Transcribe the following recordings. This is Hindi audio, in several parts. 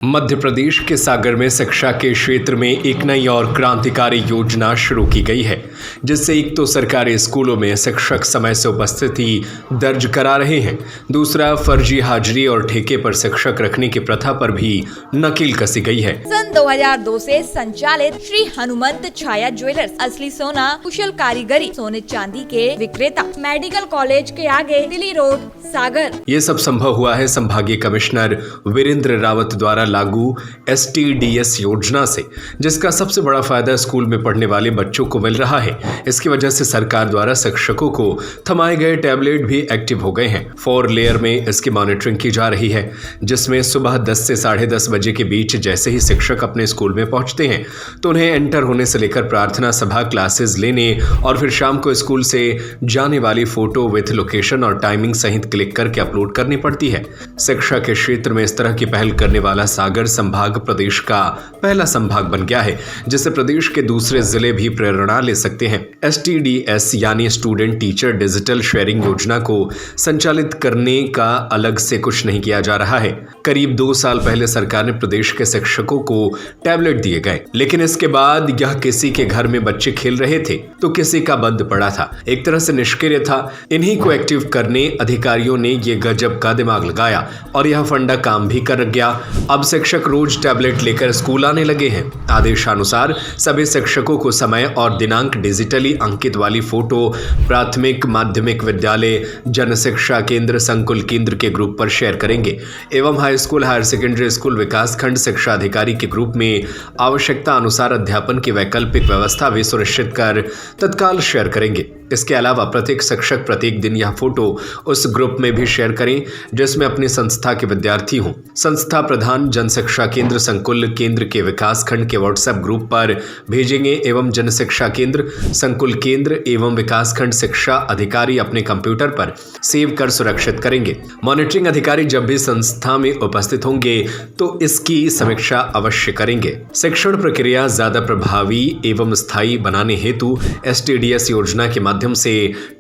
मध्य प्रदेश के सागर में शिक्षा के क्षेत्र में एक नई और क्रांतिकारी योजना शुरू की गई है, जिससे एक तो सरकारी स्कूलों में शिक्षक समय से उपस्थिति दर्ज करा रहे हैं, दूसरा फर्जी हाजिरी और ठेके पर शिक्षक रखने की प्रथा पर भी नकेल कसी गई है। सन 2002 से संचालित श्री हनुमंत छाया ज्वेलर्स असली सोना कुशल कारीगरी सोने चांदी के विक्रेता मेडिकल कॉलेज के आगे दिल्ली रोड सागर। ये सब संभव हुआ है संभागीय कमिश्नर वीरेंद्र रावत द्वारा लागू STDS योजना से, जिसका सबसे बड़ा फायदा स्कूल में पढ़ने वाले बच्चों को मिल रहा है। इसकी वजह से सरकार द्वारा शिक्षकों को थमाए गए टैबलेट भी एक्टिव हो गए हैं। 4 लेयर में इसकी मॉनिटरिंग की जा रही है, जिसमें सुबह 10 से 10:30 बजे के बीच जैसे ही शिक्षक अपने स्कूल में पहुंचते हैं तो उन्हें एंटर होने से लेकर प्रार्थना सभा क्लासेस लेने और फिर शाम को स्कूल से जाने वाली फोटो विथ लोकेशन और टाइमिंग सहित क्लिक करके अपलोड करनी पड़ती है। शिक्षा के क्षेत्र में इस तरह की पहल करने वाला सागर संभाग प्रदेश का पहला संभाग बन गया है, जिससे प्रदेश के दूसरे जिले भी प्रेरणा ले सकते हैं। STDS यानी स्टूडेंट टीचर डिजिटल शेयरिंग योजना को संचालित करने का अलग से कुछ नहीं किया जा रहा है। करीब 2 साल पहले सरकार ने प्रदेश के शिक्षकों को टैबलेट दिए गए, लेकिन इसके बाद यह किसी के घर में बच्चे खेल रहे थे तो किसी का बंद पड़ा था, एक तरह से निष्क्रिय था। इन्हीं को एक्टिव करने अधिकारियों ने ये गजब का दिमाग लगाया और यह फंडा काम भी कर गया। अब शिक्षक रोज टैबलेट लेकर स्कूल आने लगे हैं। आदेशानुसार सभी शिक्षकों को समय और दिनांक डिजिटली अंकित वाली फोटो प्राथमिक माध्यमिक विद्यालय जन शिक्षा केंद्र संकुल केंद्र के ग्रुप पर शेयर करेंगे एवं high school higher secondary school विकास खंड शिक्षा अधिकारी के ग्रुप में आवश्यकता अनुसार अध्यापन की वैकल्पिक व्यवस्था भी सुनिश्चित कर तत्काल शेयर करेंगे। इसके अलावा प्रत्येक शिक्षक प्रत्येक दिन यह फोटो उस ग्रुप में भी शेयर करें जिसमें अपनी संस्था के विद्यार्थी हों। संस्था प्रधान जन शिक्षा केंद्र संकुल केंद्र के विकास खंड के व्हाट्सएप ग्रुप पर भेजेंगे एवं जन शिक्षा केंद्र संकुल केंद्र एवं विकास खंड शिक्षा अधिकारी अपने कंप्यूटर पर सेव कर सुरक्षित करेंगे। मॉनिटरिंग अधिकारी जब भी संस्था में उपस्थित होंगे तो इसकी समीक्षा अवश्य करेंगे। शिक्षण प्रक्रिया ज्यादा प्रभावी एवं स्थायी बनाने हेतु STDS योजना के माध्यम से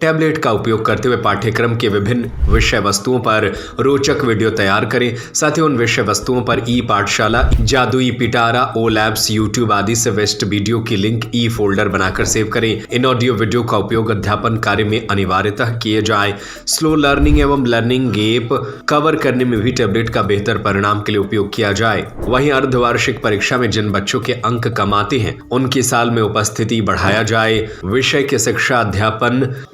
टैबलेट का उपयोग करते हुए पाठ्यक्रम के विभिन्न विषय वस्तुओं पर रोचक वीडियो तैयार करें। साथ ही उन विषय वस्तुओं पर पाठशाला जादुई पिटारा O Labs YouTube आदि से वेस्ट वीडियो की लिंक फोल्डर बनाकर सेव करें। इन ऑडियो वीडियो का उपयोग अध्यापन कार्य में अनिवार्यतः किए जाए। स्लो लर्निंग एवं लर्निंग गैप कवर करने में भी टैबलेट का बेहतर परिणाम के लिए उपयोग किया जाए। वहीं अर्धवार्षिक परीक्षा में जिन बच्चों के अंक कम आते हैं उनकी साल में उपस्थिति बढ़ाया जाए। विषय के शिक्षा अध्यापन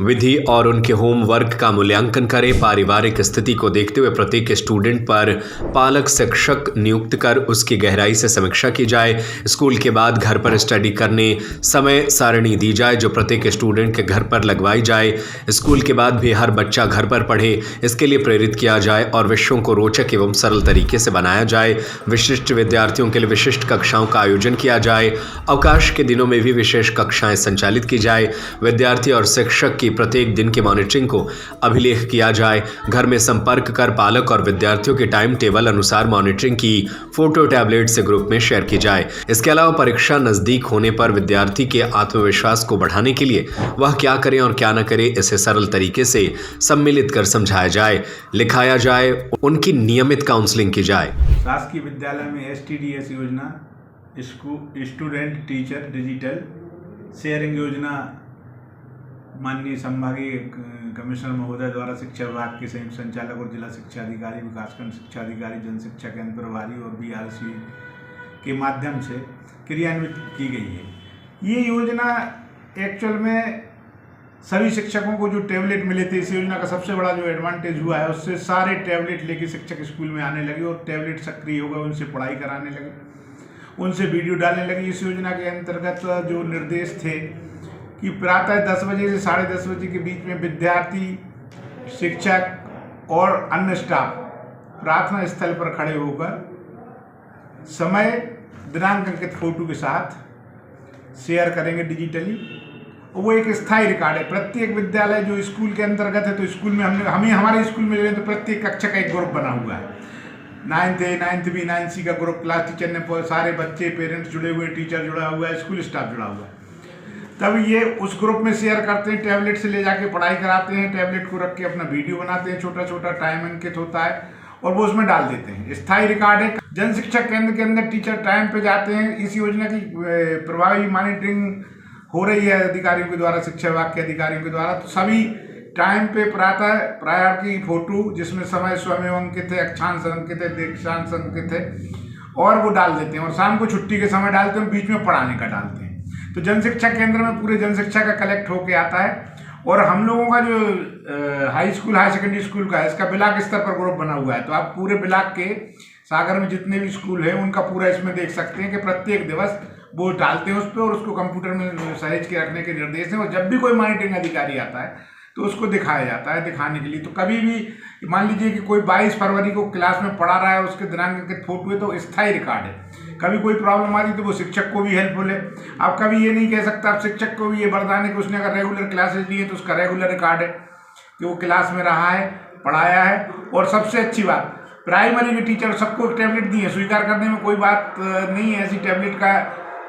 विधि और उनके होमवर्क का मूल्यांकन करें। पारिवारिक स्थिति को देखते हुए प्रत्येक स्टूडेंट पर पालक शिक्षक नियुक्त कर उसकी गहराई से समीक्षा की जाए। स्कूल के बाद घर पर स्टडी करने समय सारणी दी जाए जो प्रत्येक स्टूडेंट के घर पर लगवाई जाए। स्कूल के बाद भी हर बच्चा घर पर पढ़े इसके लिए प्रेरित किया जाए और विषयों को रोचक एवं सरल तरीके से बनाया जाए। विशिष्ट विद्यार्थियों के लिए विशिष्ट कक्षाओं का आयोजन किया जाए। अवकाश के दिनों में भी विशेष कक्षाएं संचालित की जाए। विद्यार्थी और शिक्षक की प्रत्येक दिन की मॉनिटरिंग को अभिलेख किया जाए। घर में संपर्क कर पालक और विद्यार्थियों के टाइम टेबल अनुसार मॉनिटरिंग की फोटो टैबलेट से ग्रुप में शेयर की जाए। इसके अलावा परीक्षा नजदीक होने पर विद्यार्थी के आत्मविश्वास को बढ़ाने के लिए वह क्या करें और क्या न करें इसे सरल तरीके से सम्मिलित कर समझाया जाए, लिखाया जाए, उनकी नियमित काउंसलिंग की जाए। शासकीय विद्यालय में STDS योजना स्टूडेंट टीचर डिजिटल शेयरिंग योजना माननीय संभागीय कमिश्नर महोदय द्वारा शिक्षा विभाग के संयुक्त संचालक और जिला शिक्षा अधिकारी विकासखंड शिक्षा अधिकारी जन शिक्षा केंद्र प्रभारी और BRC के माध्यम से क्रियान्वित की गई है। ये योजना एक्चुअल में सभी शिक्षकों को जो टैबलेट मिले थे, इस योजना का सबसे बड़ा जो एडवांटेज हुआ है उससे सारे टैबलेट लेके शिक्षक स्कूल में आने लगे और टैबलेट सक्रिय हो गए, उनसे पढ़ाई कराने लगे, उनसे वीडियो डालने लगे। इस योजना के अंतर्गत जो निर्देश थे कि प्रातः 10 बजे से 10:30 बजे के बीच में विद्यार्थी शिक्षक और अन्य स्टाफ प्रार्थना स्थल पर खड़े होकर समय दिनांक अंकित फोटो के साथ शेयर करेंगे डिजिटली। वो एक स्थायी रिकॉर्ड है। प्रत्येक विद्यालय जो स्कूल के अंतर्गत है तो स्कूल में हमें हमारे स्कूल में ले तो प्रत्येक कक्षा का एक ग्रुप बना हुआ है। 9th A 9th B 9th C का ग्रुप, क्लास टीचर ने सारे बच्चे पेरेंट्स जुड़े हुए, टीचर जुड़ा हुआ है, स्कूल स्टाफ जुड़ा हुआ है। तब ये उस ग्रुप में शेयर करते हैं, टैबलेट से ले जाके पढ़ाई कराते हैं, टैबलेट को रख के अपना वीडियो बनाते हैं, छोटा छोटा टाइम अंकित होता है और वो उसमें डाल देते हैं। स्थायी रिकॉर्ड है। जन शिक्षा केंद्र के अंदर टीचर टाइम पे जाते हैं। इस योजना की प्रभावी मॉनिटरिंग हो रही है अधिकारियों के द्वारा, शिक्षा विभाग के अधिकारियों के द्वारा। तो सभी टाइम पे प्रायर की फोटो जिसमें समय स्वयं अंकित है, अक्षांश अंकित है, दीक्षांश अंकित है, और वो डाल देते हैं। और शाम को छुट्टी के समय डालते हैं, बीच में पढ़ाने का डालते हैं। तो जन शिक्षा केंद्र में पूरे जन शिक्षा का कलेक्ट होके आता है। और हम लोगों का जो high school, high secondary school का है, इसका ब्लॉक स्तर पर ग्रुप बना हुआ है। तो आप पूरे ब्लॉक के सागर में जितने भी स्कूल है उनका पूरा इसमें देख सकते हैं कि प्रत्येक दिवस वो डालते हैं उस पर, और उसको कंप्यूटर में सहेज के रखने के निर्देश हैं। और जब भी कोई मॉनिटरिंग अधिकारी आता है तो उसको दिखाया जाता है, दिखाने के लिए। तो कभी भी मान लीजिए कि कोई 22 फरवरी को क्लास में पढ़ा रहा है, उसके दिनांक के फोटो है, तो स्थायी रिकॉर्ड है। कभी कोई प्रॉब्लम आती तो वो शिक्षक को भी हेल्पफुल है। आप कभी ये नहीं कह सकता आप शिक्षक को भी ये वरदान है कि उसने अगर रेगुलर क्लासेज ली है तो उसका रेगुलर रिकॉर्ड है कि वो क्लास में रहा है, पढ़ाया है। और सबसे अच्छी बात, प्राइमरी के टीचर सबको टैबलेट दी है, स्वीकार करने में कोई बात नहीं है। ऐसी टैबलेट का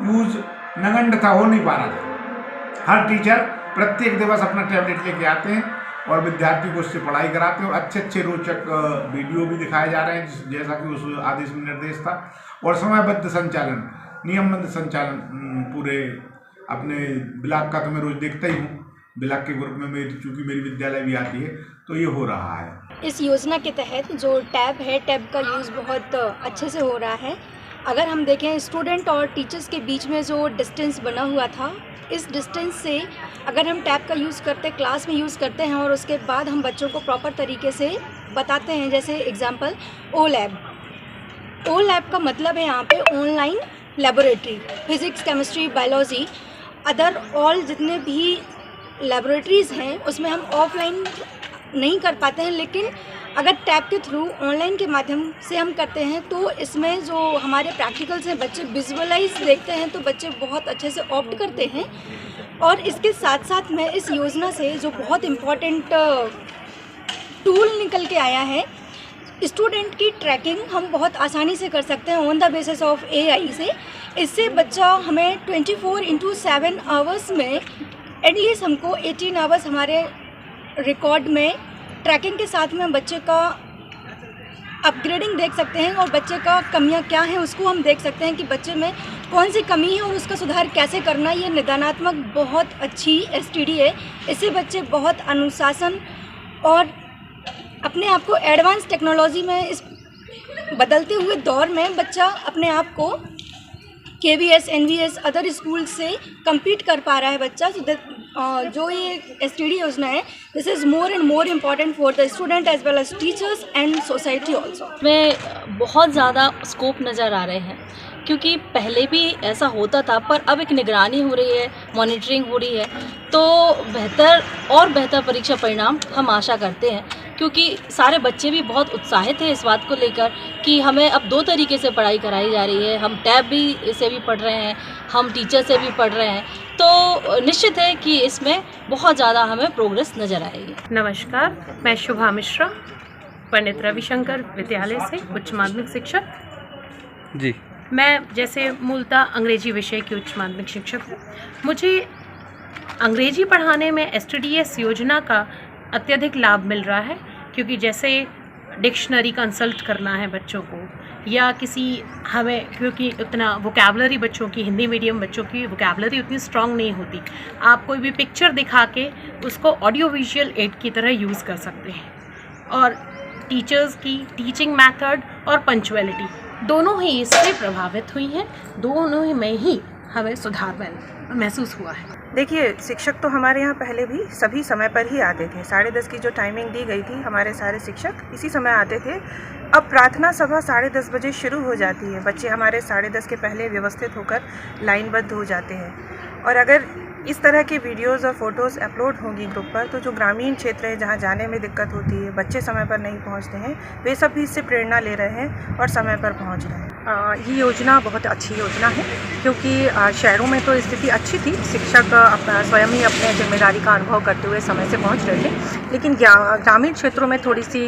यूज नगण्य था, हो नहीं पा रहा था। हर टीचर प्रत्येक दिवस अपना टैबलेट लेके आते हैं और विद्यार्थी को उससे पढ़ाई कराते हैं। और अच्छे अच्छे रोचक वीडियो भी दिखाए जा रहे हैं, जैसा कि उस आदेश में निर्देश था। और समयबद्ध संचालन, नियमबद्ध संचालन पूरे अपने ब्लॉक का तो मैं रोज देखता ही हूँ। ब्लॉक के ग्रुप में मेरी, चूँकि मेरी विद्यालय भी आती है, तो ये हो रहा है। इस योजना के तहत जो टैब है, टैब का यूज़ बहुत अच्छे से हो रहा है। अगर हम देखें स्टूडेंट और टीचर्स के बीच में जो डिस्टेंस बना हुआ था, इस डिस्टेंस से अगर हम टैब का यूज़ करते, क्लास में यूज़ करते हैं और उसके बाद हम बच्चों को प्रॉपर तरीके से बताते हैं, जैसे एग्जांपल ओ लैब का मतलब है यहाँ पे online laboratory, physics, chemistry, biology, other all जितने भी लेबोरेटरीज़ हैं उसमें हम ऑफलाइन नहीं कर पाते हैं। लेकिन अगर टैब के थ्रू ऑनलाइन के माध्यम से हम करते हैं तो इसमें जो हमारे प्रैक्टिकल्स हैं, बच्चे विजुअलाइज देखते हैं तो बच्चे बहुत अच्छे से ऑप्ट करते हैं। और इसके साथ साथ में इस योजना से जो बहुत इम्पॉर्टेंट टूल निकल के आया है, स्टूडेंट की ट्रैकिंग हम बहुत आसानी से कर सकते हैं on the basis of AI से। इससे बच्चा हमें 24/7 आवर्स में एटलीस्ट हमको 18 आवर्स हमारे रिकॉर्ड में ट्रैकिंग के साथ में बच्चे का अपग्रेडिंग देख सकते हैं और बच्चे का कमियां क्या हैं उसको हम देख सकते हैं कि बच्चे में कौन सी कमी है और उसका सुधार कैसे करना। ये निदानात्मक बहुत अच्छी STD है। इससे बच्चे बहुत अनुशासन और अपने आप को एडवांस टेक्नोलॉजी में इस बदलते हुए दौर में बच्चा अपने आप को KVS, NVS अदर स्कूल से compete कर पा रहा है बच्चा। जो ये STD योजना है, this is more and more important for the student as well as teachers and society also. में बहुत ज़्यादा स्कोप नज़र आ रहे हैं, क्योंकि पहले भी ऐसा होता था पर अब एक निगरानी हो रही है, मॉनिटरिंग हो रही है, तो बेहतर परीक्षा परिणाम हम आशा करते हैं। क्योंकि सारे बच्चे भी बहुत उत्साहित हैं इस बात को लेकर कि हमें अब 2 तरीके से पढ़ाई कराई जा रही है। हम टैब भी से भी पढ़ रहे हैं, हम टीचर से भी पढ़ रहे हैं, तो निश्चित है कि इसमें बहुत ज़्यादा हमें प्रोग्रेस नज़र आएगी। नमस्कार, मैं शुभा मिश्रा, पंडित रविशंकर विद्यालय से उच्च माध्यमिक शिक्षक जी। मैं जैसे मूलतः अंग्रेजी विषय की उच्च माध्यमिक शिक्षक हूँ। मुझे अंग्रेजी पढ़ाने में STDS योजना का अत्यधिक लाभ मिल रहा है, क्योंकि जैसे डिक्शनरी कंसल्ट करना है बच्चों को, या क्योंकि उतना वोकैबलरी बच्चों की, हिंदी मीडियम बच्चों की वोकैबलरी उतनी स्ट्रांग नहीं होती। आप कोई भी पिक्चर दिखा के उसको ऑडियो विजुअल एड की तरह यूज़ कर सकते हैं। और टीचर्स की टीचिंग मेथड और पंक्चुअलिटी दोनों ही इससे प्रभावित हुई हैं, दोनों ही में ही हमें सुधार महसूस हुआ है। देखिए, शिक्षक तो हमारे यहाँ पहले भी सभी समय पर ही आते थे। 10:30 की जो टाइमिंग दी गई थी, हमारे सारे शिक्षक इसी समय आते थे। अब प्रार्थना सभा 10:30 बजे शुरू हो जाती है। बच्चे हमारे 10:30 के पहले व्यवस्थित होकर लाइनबद्ध हो जाते हैं। और अगर इस तरह के वीडियोस और फोटोज़ अपलोड होंगी ग्रुप पर, तो जो ग्रामीण क्षेत्र है जहाँ जाने में दिक्कत होती है, बच्चे समय पर नहीं पहुँचते हैं, वे सब भी इससे प्रेरणा ले रहे हैं और समय पर पहुँच रहे हैं। ये योजना बहुत अच्छी योजना है, क्योंकि शहरों में तो स्थिति अच्छी थी, शिक्षक स्वयं ही अपने जिम्मेदारी का अनुभव करते हुए समय से पहुँच रहे थे। लेकिन ग्रामीण क्षेत्रों में थोड़ी सी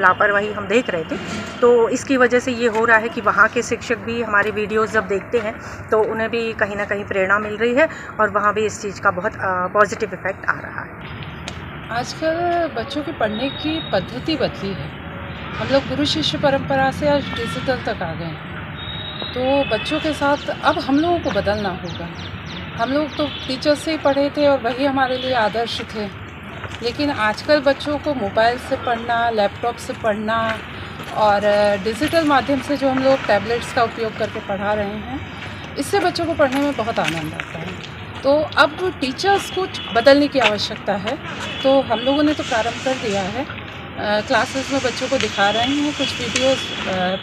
लापरवाही हम देख रहे थे, तो इसकी वजह से ये हो रहा है कि वहाँ के शिक्षक भी हमारे वीडियोज़ जब देखते हैं तो उन्हें भी कहीं ना कहीं प्रेरणा मिल रही है और वहाँ भी इस चीज़ का बहुत पॉजिटिव इफ़ेक्ट आ रहा है। आजकल बच्चों की पढ़ने की पद्धति बदली है। हम लोग गुरु शिष्य परंपरा से आज डिजिटल तक आ गए हैं, तो बच्चों के साथ अब हम लोगों को बदलना होगा। हम लोग तो टीचर से ही पढ़े थे और वही हमारे लिए आदर्श थे, लेकिन आजकल बच्चों को मोबाइल से पढ़ना, लैपटॉप से पढ़ना और डिजिटल माध्यम से जो हम लोग टैबलेट्स का उपयोग करके पढ़ा रहे हैं, इससे बच्चों को पढ़ने में बहुत आनंद आता है। तो अब टीचर्स को बदलने की आवश्यकता है, तो हम लोगों ने तो प्रारंभ कर दिया है। क्लासेस में बच्चों को दिखा रहे हैं कुछ वीडियोस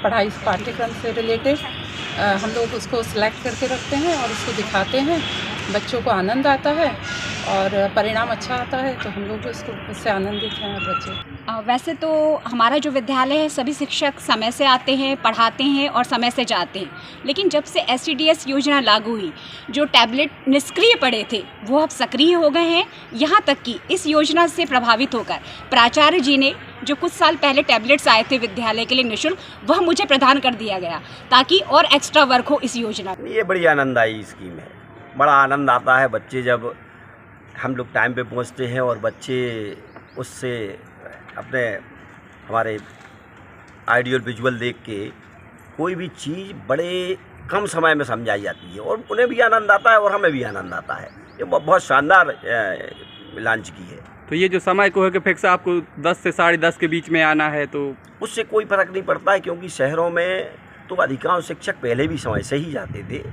पढ़ाई पाठ्यक्रम से रिलेटेड। हम लोग उसको सिलेक्ट करके रखते हैं और उसको दिखाते हैं, बच्चों को आनंद आता है और परिणाम अच्छा आता है, तो हम लोग इससे आनंदित हैं और बच्चे। वैसे तो हमारा जो विद्यालय है सभी शिक्षक समय से आते हैं, पढ़ाते हैं और समय से जाते हैं, लेकिन जब से STDS योजना लागू हुई, जो टैबलेट निष्क्रिय पड़े थे वो अब सक्रिय हो गए हैं। यहाँ तक कि इस योजना से प्रभावित होकर प्राचार्य जी ने जो कुछ साल पहले टैबलेट्स आए थे विद्यालय के लिए निःशुल्क, वह मुझे प्रदान कर दिया गया ताकि और एक्स्ट्रा वर्क हो इस योजना में। ये बड़ी आनंददायी स्कीम है, बड़ा आनंद आता है। बच्चे जब हम लोग टाइम पे पहुंचते हैं और बच्चे उससे अपने हमारे आइडियल विजुअल देख के कोई भी चीज़ बड़े कम समय में समझाई जाती है और उन्हें भी आनंद आता है और हमें भी आनंद आता है। ये बहुत शानदार लॉन्च की है। तो ये जो समय को है कि फिक्स आपको 10 से 10:30 के बीच में आना है, तो उससे कोई फ़र्क नहीं पड़ता है, क्योंकि शहरों में तो अधिकांश शिक्षक पहले भी समय से ही जाते थे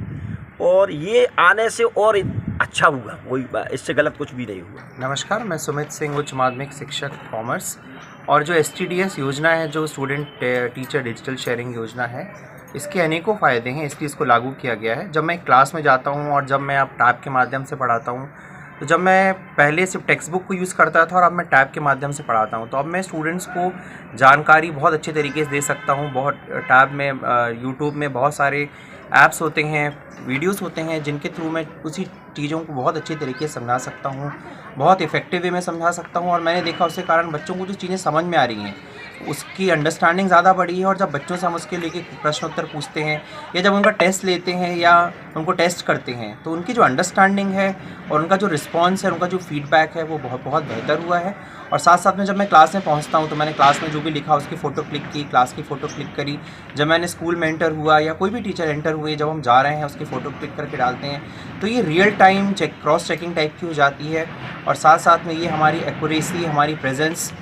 और ये आने से और अच्छा हुआ, कोई इससे गलत कुछ भी नहीं हुआ। नमस्कार, मैं सुमित सिंह, उच्च माध्यमिक शिक्षक कॉमर्स। और जो STDS योजना है, जो स्टूडेंट टीचर डिजिटल शेयरिंग योजना है, इसके अनेकों फ़ायदे हैं, इसलिए इसको लागू किया गया है। जब मैं क्लास में जाता हूँ और जब मैं अब टैब के माध्यम से पढ़ाता हूँ, तो जब मैं पहले सिर्फ टेक्स्ट बुक को यूज़ करता था और अब मैं टैब के माध्यम से पढ़ाता हूँ, तो अब मैं स्टूडेंट्स को जानकारी बहुत अच्छे तरीके से दे सकता हूँ। बहुत टैब में यूट्यूब में बहुत सारे ऐप्स होते हैं, वीडियोस होते हैं, जिनके थ्रू मैं उसी चीज़ों को बहुत अच्छे तरीके से समझा सकता हूँ, बहुत इफ़ेक्टिव वे में समझा सकता हूँ। और मैंने देखा उसके कारण बच्चों को जो चीज़ें समझ में आ रही हैं, उसकी अंडरस्टैंडिंग ज़्यादा बढ़ी है। और जब बच्चों से हम उसके लेके प्रश्न उत्तर पूछते हैं या जब उनका टेस्ट लेते हैं या उनको टेस्ट करते हैं, तो उनकी जो अंडरस्टैंडिंग है और उनका जो रिस्पॉन्स है, उनका जो फीडबैक है, वो बहुत बेहतर हुआ है। और साथ साथ में जब मैं क्लास में पहुंचता हूं, तो मैंने क्लास में जो भी लिखा उसकी फ़ोटो क्लिक की, क्लास की फ़ोटो क्लिक करी। जब मैंने स्कूल में एंटर हुआ या कोई भी टीचर एंटर हुए, जब हम जा रहे हैं उसकी फ़ोटो क्लिक करके डालते हैं, तो ये real time cross checking type की हो जाती है। और साथ साथ में ये हमारी एक्यूरेसी, हमारी प्रेजेंस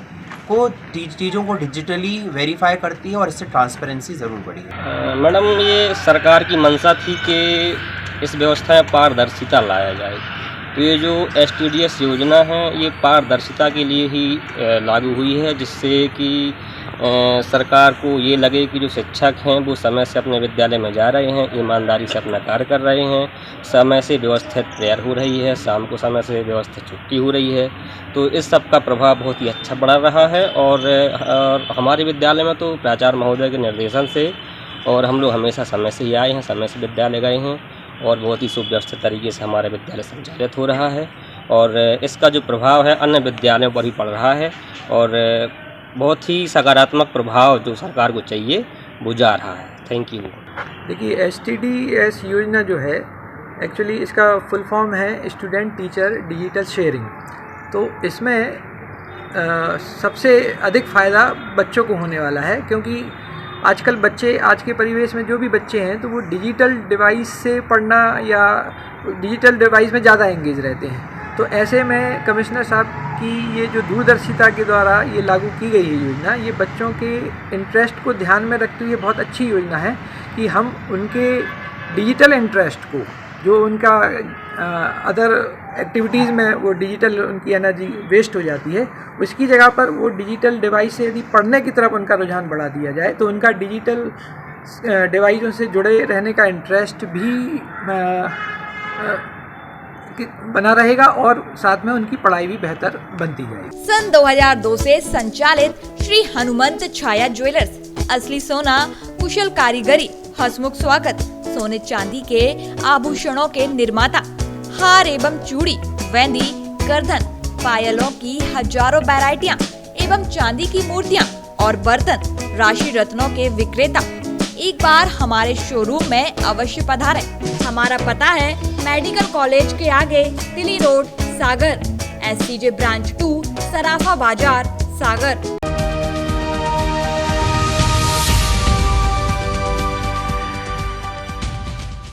को चीज़ों को डिजिटली वेरीफाई करती है और इससे ट्रांसपेरेंसी ज़रूर बढ़ी है। मैडम, ये सरकार की मंशा थी कि इस व्यवस्था में पारदर्शिता लाया जाए, तो ये जो STDS योजना है ये पारदर्शिता के लिए ही लागू हुई है, जिससे कि सरकार को ये लगे कि जो शिक्षक हैं वो समय से अपने विद्यालय में जा रहे हैं, ईमानदारी से अपना कार्य कर रहे हैं, समय से व्यवस्थित प्रेयर हो रही है, शाम को समय से व्यवस्थित छुट्टी हो रही है। तो इस सब का प्रभाव बहुत ही अच्छा पड़ रहा है। और हमारे विद्यालय में तो प्राचार्य महोदय के निर्देशन से और हम लोग हमेशा समय से ही आए हैं, समय से विद्यालय गए हैं और बहुत ही सुव्यवस्थित तरीके से हमारा विद्यालय संचालित हो रहा है। और इसका जो प्रभाव है अन्य विद्यालयों पर भी पड़ रहा है और बहुत ही सकारात्मक प्रभाव जो सरकार को चाहिए वो जा रहा है। Thank you. देखिए, STDS योजना जो है, एक्चुअली इसका फुल फॉर्म है स्टूडेंट टीचर डिजिटल शेयरिंग। तो इसमें सबसे अधिक फ़ायदा बच्चों को होने वाला है, क्योंकि आजकल बच्चे, आज के परिवेश में जो भी बच्चे हैं, तो वो डिजिटल डिवाइस से पढ़ना या डिजिटल डिवाइस में ज़्यादा एंगेज रहते हैं। तो ऐसे में कमिश्नर साहब की ये जो दूरदर्शिता के द्वारा ये लागू की गई है योजना, ये बच्चों के इंटरेस्ट को ध्यान में रखते हुए बहुत अच्छी योजना है कि हम उनके डिजिटल इंटरेस्ट को, जो उनका अदर एक्टिविटीज़ में वो डिजिटल उनकी एनर्जी वेस्ट हो जाती है, उसकी जगह पर वो डिजिटल डिवाइस से यदि पढ़ने की तरफ उनका रुझान बढ़ा दिया जाए, तो उनका डिजिटल डिवाइसों से जुड़े रहने का इंटरेस्ट भी बना रहेगा और साथ में उनकी पढ़ाई भी बेहतर बनती जाएगी। सन 2002 से संचालित श्री हनुमंत छाया ज्वेलर्स, असली सोना, कुशल कारीगरी, हंसमुख स्वागत, सोने चांदी के आभूषणों के निर्माता, हार एवं चूड़ी, वेंदी, गर्दन, पायलों की हजारों वैरायटियां एवं चांदी की मूर्तियां और बर्तन, राशि रत्नों के विक्रेता। एक बार हमारे शोरूम में अवश्य पधारें। हमारा पता है मेडिकल कॉलेज के आगे, दिल्ली रोड, सागर, SCJ ब्रांच 2, सराफा बाजार, सागर।